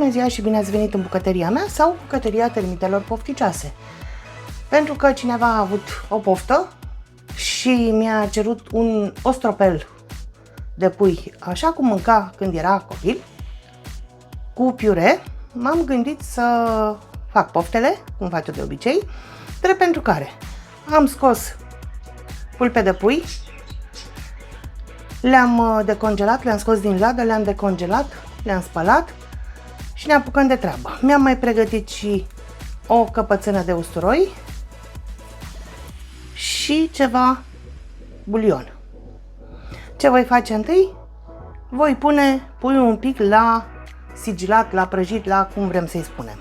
Bună ziua și bine ați venit în bucătăria mea sau bucătăria termitelor pofticioase. Pentru că cineva a avut o poftă și mi-a cerut un ostropel de pui așa cum mânca când era copil, cu piure, m-am gândit să fac poftele, cum fac eu de obicei, drept pentru care am scos pulpe de pui, le-am decongelat, le-am scos din ladă, le-am decongelat, le-am spălat și ne apucăm de treabă. Mi-am mai pregătit și o căpățână de usturoi și ceva bulion. Ce voi face întâi? Voi pune puiul un pic la sigilat, la prăjit, la cum vrem să-i spunem.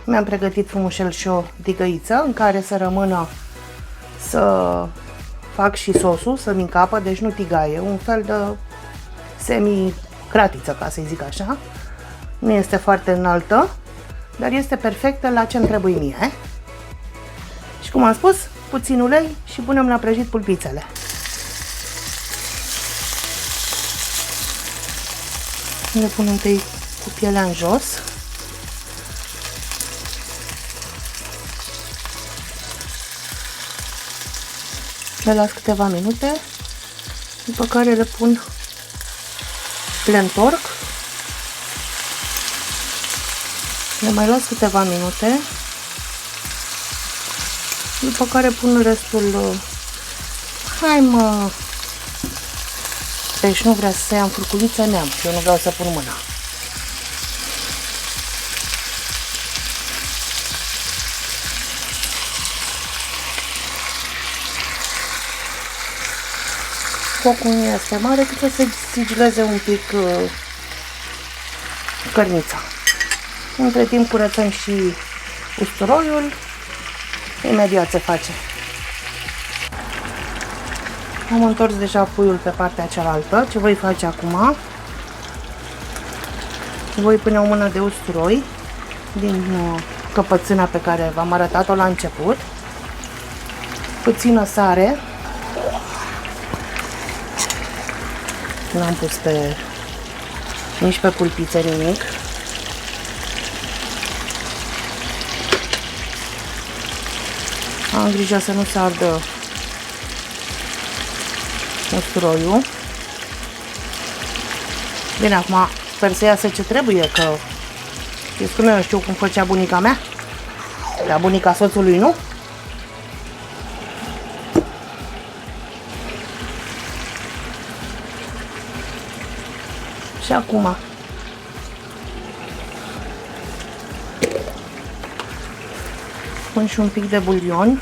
Mi-am pregătit frumușel și o tigăiță în care să rămână să fac și sosul, să-mi încapă, deci nu tigaie, un fel de semi-cratiță, ca să-i zic așa. Nu este foarte înaltă, dar este perfectă la ce-mi trebuie mie. Și cum am spus, puțin ulei și punem la prăjit pulpițele. Le pun întâi cu pielea în jos. Le las câteva minute, după care le pun, le întorc, le mai las câteva minute, după care pun restul. Hai mă! Deci nu vrea să ia în furculiță, neam, și eu nu vreau să pun mâna. Focul nu este mare, cât să se sigileze un pic cărnița. Între timp curățăm și usturoiul, imediat se face. Am întors deja puiul pe partea cealaltă. Ce voi face acum? Voi pune o mână de usturoi din căpățâna pe care v-am arătat-o la început, puțină sare. Nu am pus nici pe pulpițe nimic. Am grijă să nu se ardă usturoiul. Bine, acum sper să iasă ce trebuie, că știți cum eu știu cum făcea bunica mea, la bunica soțului, nu? Și acum pun și un pic de bulion.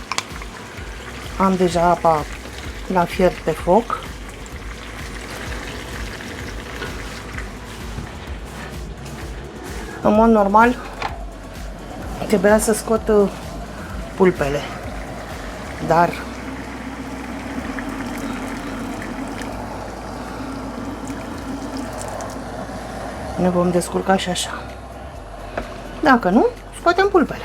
Am deja apa la fiert pe foc. În mod normal trebuia să scot pulpele, dar ne vom descurca și așa. Dacă nu, scoatem pulpele.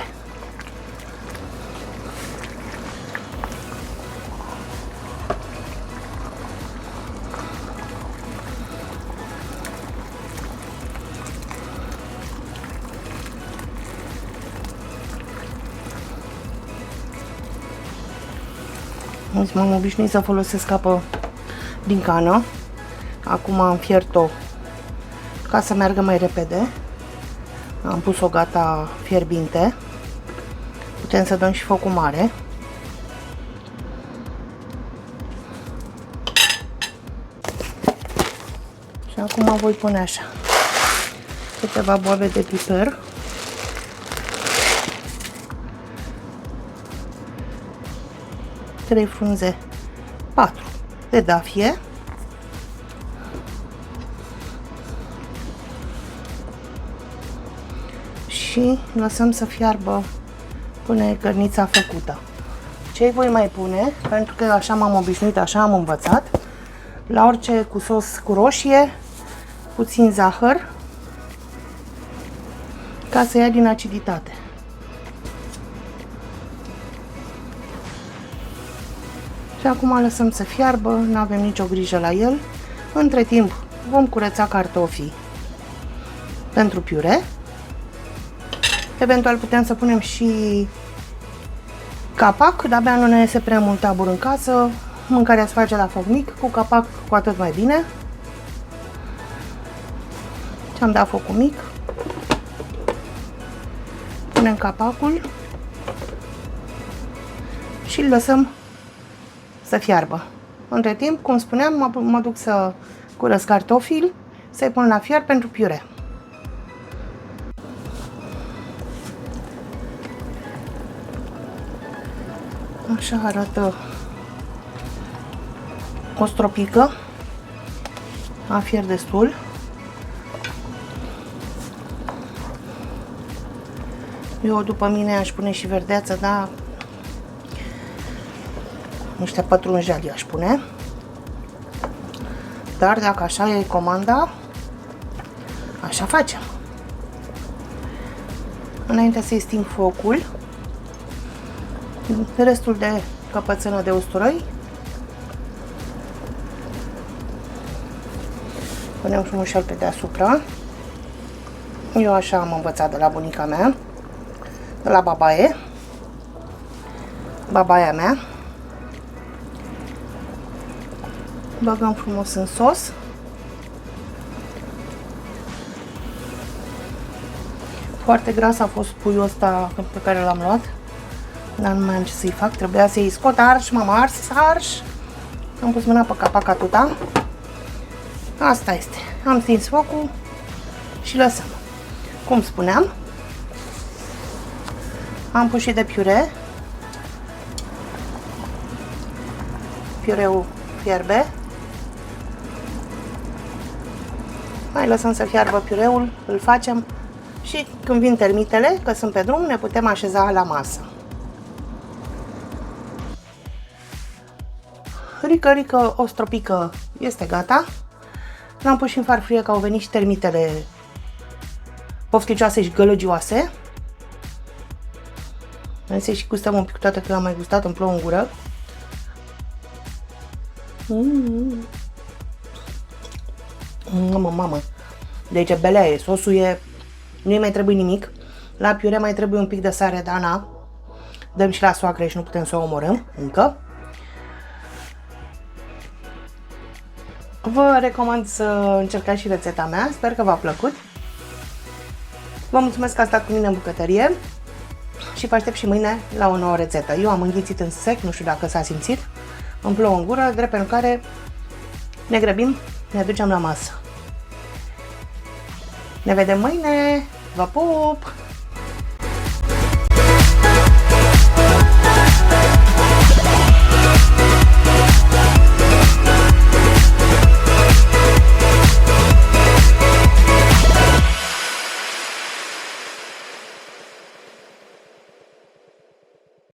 M-am obișnuit să folosesc apă din cană. Acum am fiert-o ca să meargă mai repede. Am pus-o gata fierbinte. Putem să dăm și focul mare. Și acum voi pune așa câteva boabe de piper. Trei frunze, 4 de dafie. Și lăsăm să fiarbă până e cărnița făcută. Ce voi mai pune, pentru că așa m-am obișnuit, așa am învățat, la orice cu sos cu roșie, puțin zahăr, ca să ia din aciditate. Și acum lăsăm să fiarbă, nu avem nicio grijă la el. Între timp vom curăța cartofii pentru piure. Eventual putem să punem și capac, dar abia nu ne iese prea mult abur în casă. Mâncarea se face la foc mic, cu capac cu atât mai bine. Și am dat focul mic. Punem capacul și îl lăsăm să fiarbă. Între timp, cum spuneam, mă duc să curăț cartofii, să-i pun la fier pentru piure. Așa arată o stropică. A fier destul. Eu după mine aș pune și verdeață, dar niște pătrunjeli aș pune. Dar dacă așa e comanda, așa facem. Înainte să-i sting focul, restul de căpățână de usturoi punem frumușel pe deasupra. Eu așa am învățat de la bunica mea, de la babaia mea. Băgăm frumos în sos. Foarte gras a fost puiul ăsta pe care l-am luat, dar nu mai am ce să-i fac, trebuia să-i scot arș, m-am arș. Am pus mâna pe capac atâta. Asta este. Am stins focul și lăsăm. Cum spuneam, am pus și de piure. Piureul fierbe. Mai lăsăm să fiarbă piureul, îl facem și când vin termitele, că sunt pe drum, ne putem așeza la masă. Rică, o stropică este gata. L-am pus și în farfurie că au venit și termitele pofticioase și gălăgioase. Însă și gustăm un pic, toate că am mai gustat, îmi plouă în gură. Mamă. Deci e beleaie, sosul e... Nu-i mai trebuie nimic. La piure mai trebuie un pic de sare, dar na. Dăm și la soacră și nu putem să o omorâm încă. Vă recomand să încercați și rețeta mea, sper că v-a plăcut. Vă mulțumesc că ați stat cu mine în bucătărie și vă aștept și mâine la o nouă rețetă. Eu am înghițit în sec, nu știu dacă s-a simțit. Îmi plouă în gură, drept pentru care ne grăbim, ne ducem la masă. Ne vedem mâine, vă pup!